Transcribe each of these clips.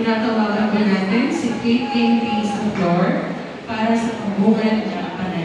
tinatawagan po natin si Kate Kennedy sa floor para sa pagbuhat ng panay.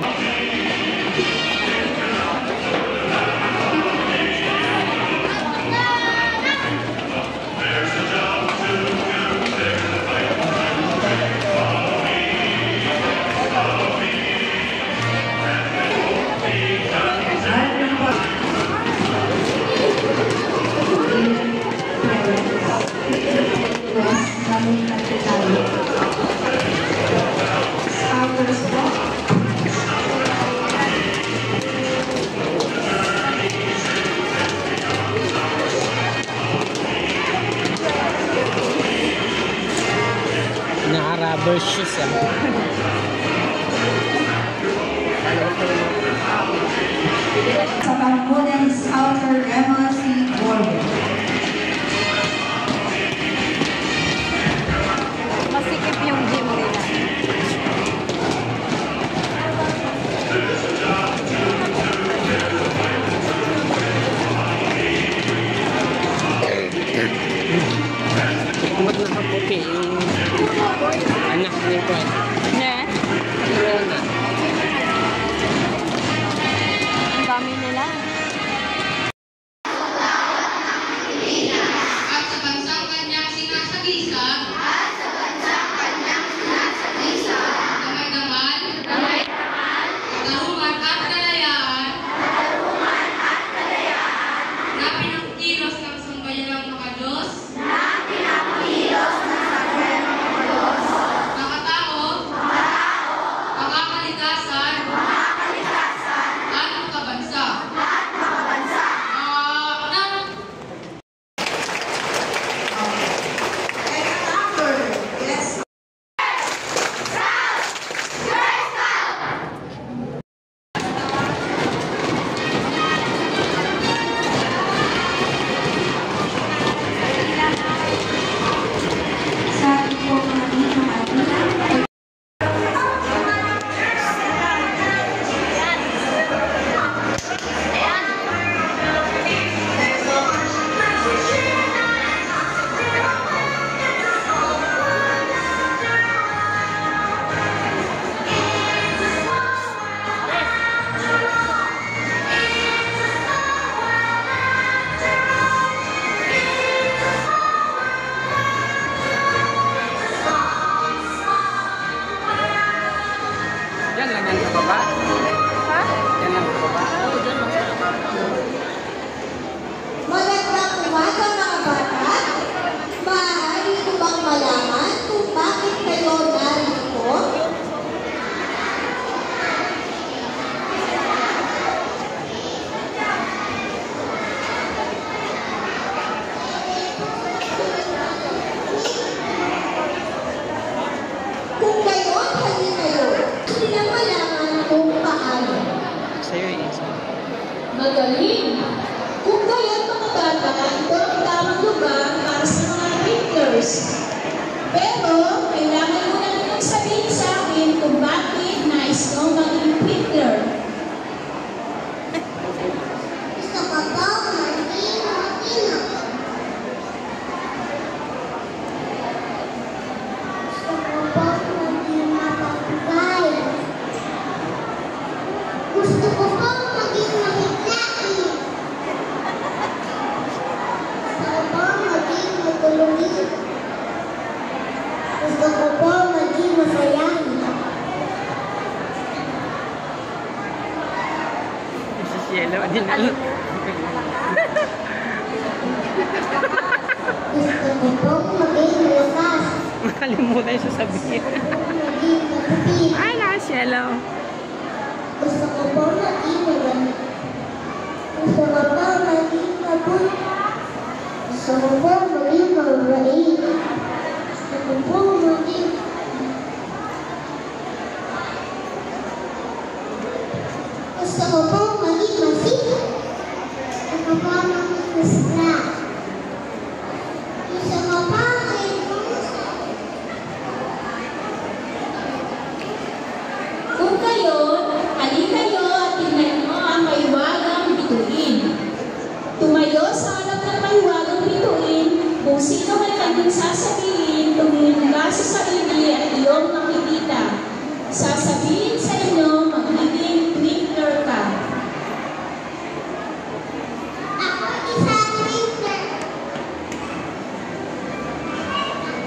Rubber shoes sa Pangmunang Outer MLC Warrior. Masikip yung gym nila. Ba't nakaputi yung anak ni Kwan? Ne? Corona. Ang dami nila. At sa bansang kanyang sinasagisa, damay-damal, karuman at kalayaan, na pinangkilos ng sambayan ng mga Diyos, nakatao, makakalikasan, at makabansa. Yan lang yan sa baba. Ha? Yan lang sa baba. Magandang umaga mga bata. Maaari ko bang malaman kung bakit kayo narito? Kung kayo, hali kayo. Hindi lang malaman kung paano. Sa'yo yung isa. Magaling! Kung kayo't mga bata, ito ang tamang lugar para sa mga drinkers. Pero, kailangan mo na rin sabihin sa akin kung bakit nais mo maging drinker. Gusto ko po maging matino. Gusto ko po maging mapapagay. Gusto ko po maging mahiglain. Gusto ko po maging matulungin. Gusto ko po maging masayahin. Si Cielo din alam. Gusto ko po maging malakas. Makalimutan yung sasabihin. Maging maputi. Ay, na, Cielo. Gusto ko po maging magaling. Gusto ko po maging mabuti. Gusto ko po maging mabait. Gusto ko po maging... Gusto ko po maging masipag. Gusto ko po maging masla. Gusto ko po maging kung kayo, halin kayo at tingnan mo ang maiwagang bituin. Tumayo sa harap ng maiwagang bituin kung sino man kanyang sasabihin, tumingin ka sa sarili at iyong makikita. Sasabihin sa inyo, magiging twinkler ka. Ako isang twinkler.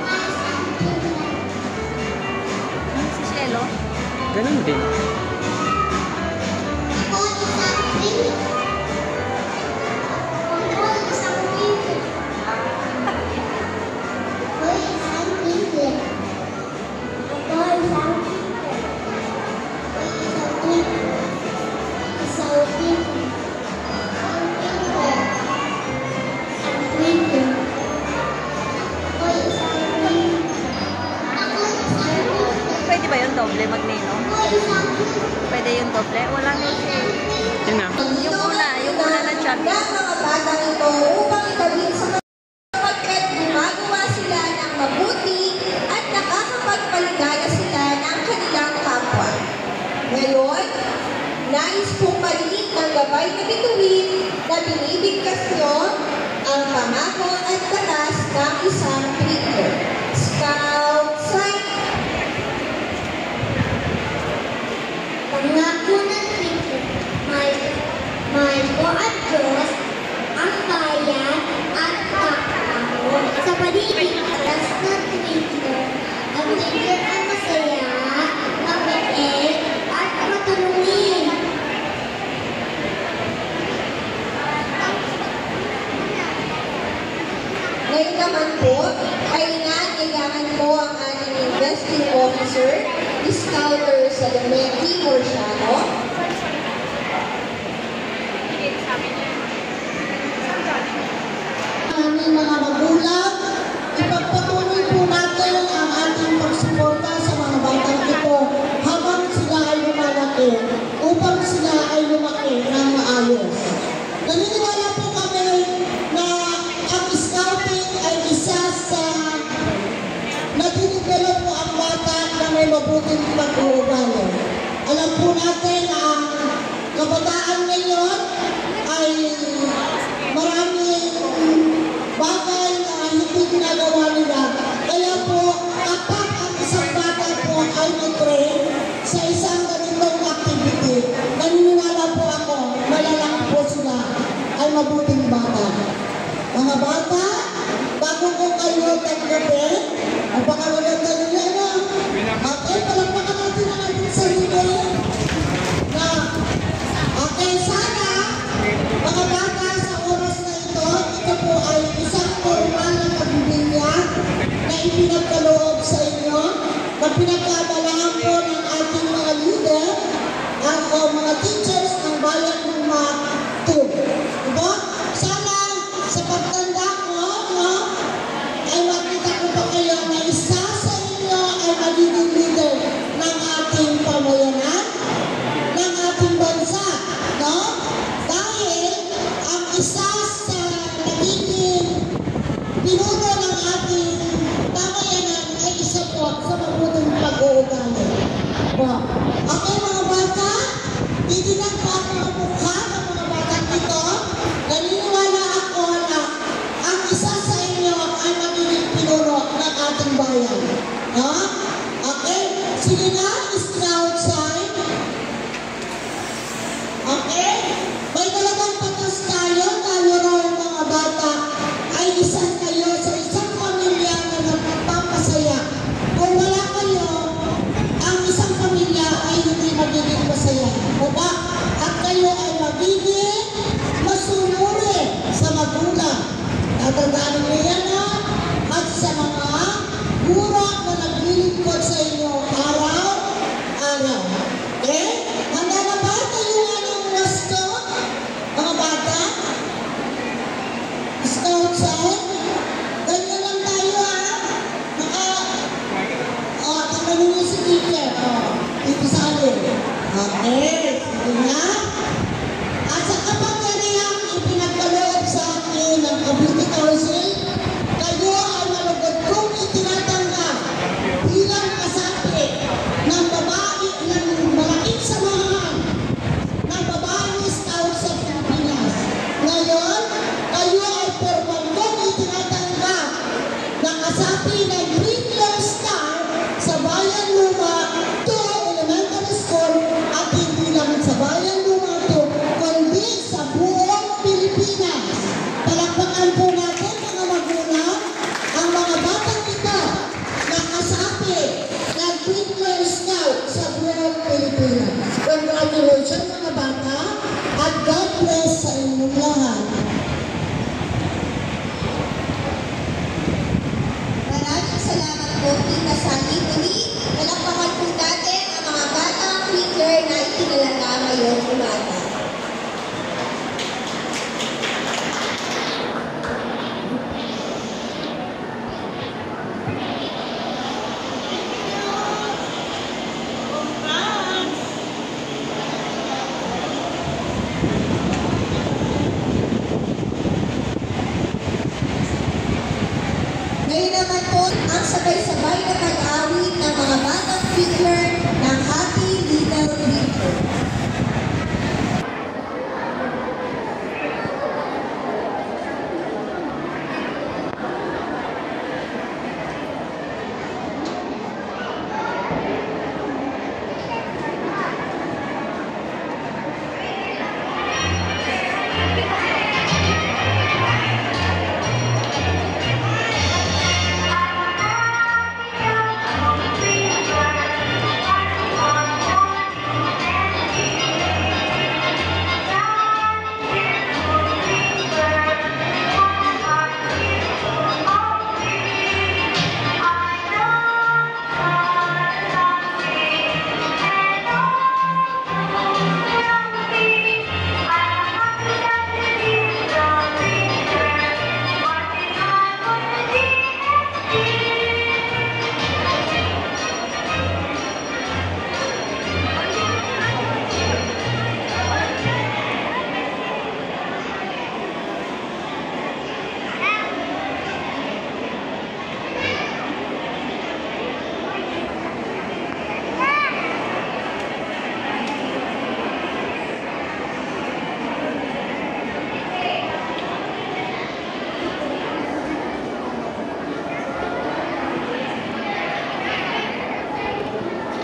Ako isang twinkler. Si Shelo? Ganun din. Ako isang twinkler. Ako isang twinkler. Ako isang twinkler. Ako isang twinkler. Pwede ba yung doble magneno? Pwede yung doble? Walang Yun na. yung una na chat. Ng mga batang ito upang ikabit sa pagkat gumagawa sila ng mabuti at nakakapagpaligaya sila ng kanilang kapwa. Ngayon, nais pong marinig ng gabay na bituin na binibigkas nyo ang pangako at batas ng isang twinkler. Scout sign. Pangako ng twinkler, mahal ko at Diyos, ang bayan at kapwa sa paligid alas ng twinkler. Ang twinkler ay masaya, mabait, at matulungin. Ngayon naman po, kailangan po ang ating investing officer, Scouter Salome Morciano. Aming mga magulang, ipagpatuloy po natin ang ating pagsuporta sa mga batang ito habang sila ay lumalaki, upang sila ay lumaki ng maayos. Naniniwala po kami na ang scouting ay isa sa nadidevelop po ang bata na may mabuting pag-uugali. Alam po natin na ang kabataan ngayon ay maraming bagay na hindi ginagawa nila. Kaya po, kapag ang isang bata po ay nag-train sa isang ganitong activity, naniniwala po ako, malalaki po sila ay mabuting bata. Mga bata, bago ko kayo tanggapin, ang pangalaganda nila na, okay, palagpakan natin ang ating sarili na, okay, sana, mga bata sa oras na ito, ito po ay isang formal na pagbibinya na ipinagkaloob sa inyo, na pinagkabalahan po ng ating mga leader at mga teachers ng bayan ng Matub. Diba? Sana sa pagtanda ko, no, ay makita ko pa kayo na isa sa inyo ay magiging leader ng ating pamayanan, ng ating bansa. No? Dahil ang isa sa nagiging pinuno ng ating pamayanan ay isa po sa mabuting pag-uugali. Okay mga bata, titignan po ang mga mukha ng mga batang ito. Naniniwala ako na ang isa sa inyo ay magiging pinuno ng ating bayan. No? Okay? Sige na, scout sign. Okay? May talagang patas tayo raw mga bata ay isa kayo sa isang pamilya na nagpapasaya. Kung wala kayo, ang isang pamilya ay hindi magiging masaya. Diba? At kayo ay magiging masunuri sa magulang. Tatandaan niyo yan na at sa mga guro na naglilingkod sa inyo araw-araw. Okay? Handa na ba tayo ng wasto? Mga bata? Scout sign? Ganyan lang tayo tingnan niyo si teacher. Dito sa alin. Okay. Sige na. At sa kapangyarihang ipinagkaloob sa akin ng Cavite Council, kayo ay malugod kong itinatanggap bilang kasapi ng babae ng malaking samahan ng babae scout sa Pilipinas. Ngayon, kayo ay formal kong po ang sabay-sabay na pag-awit ng mga batang figure ng Happy Little Twinkle.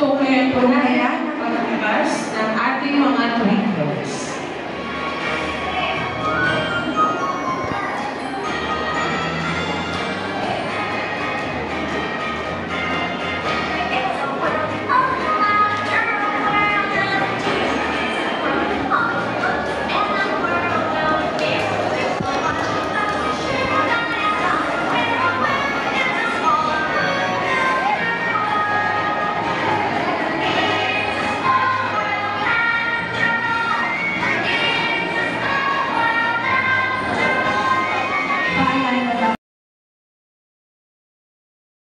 Kung kaya po na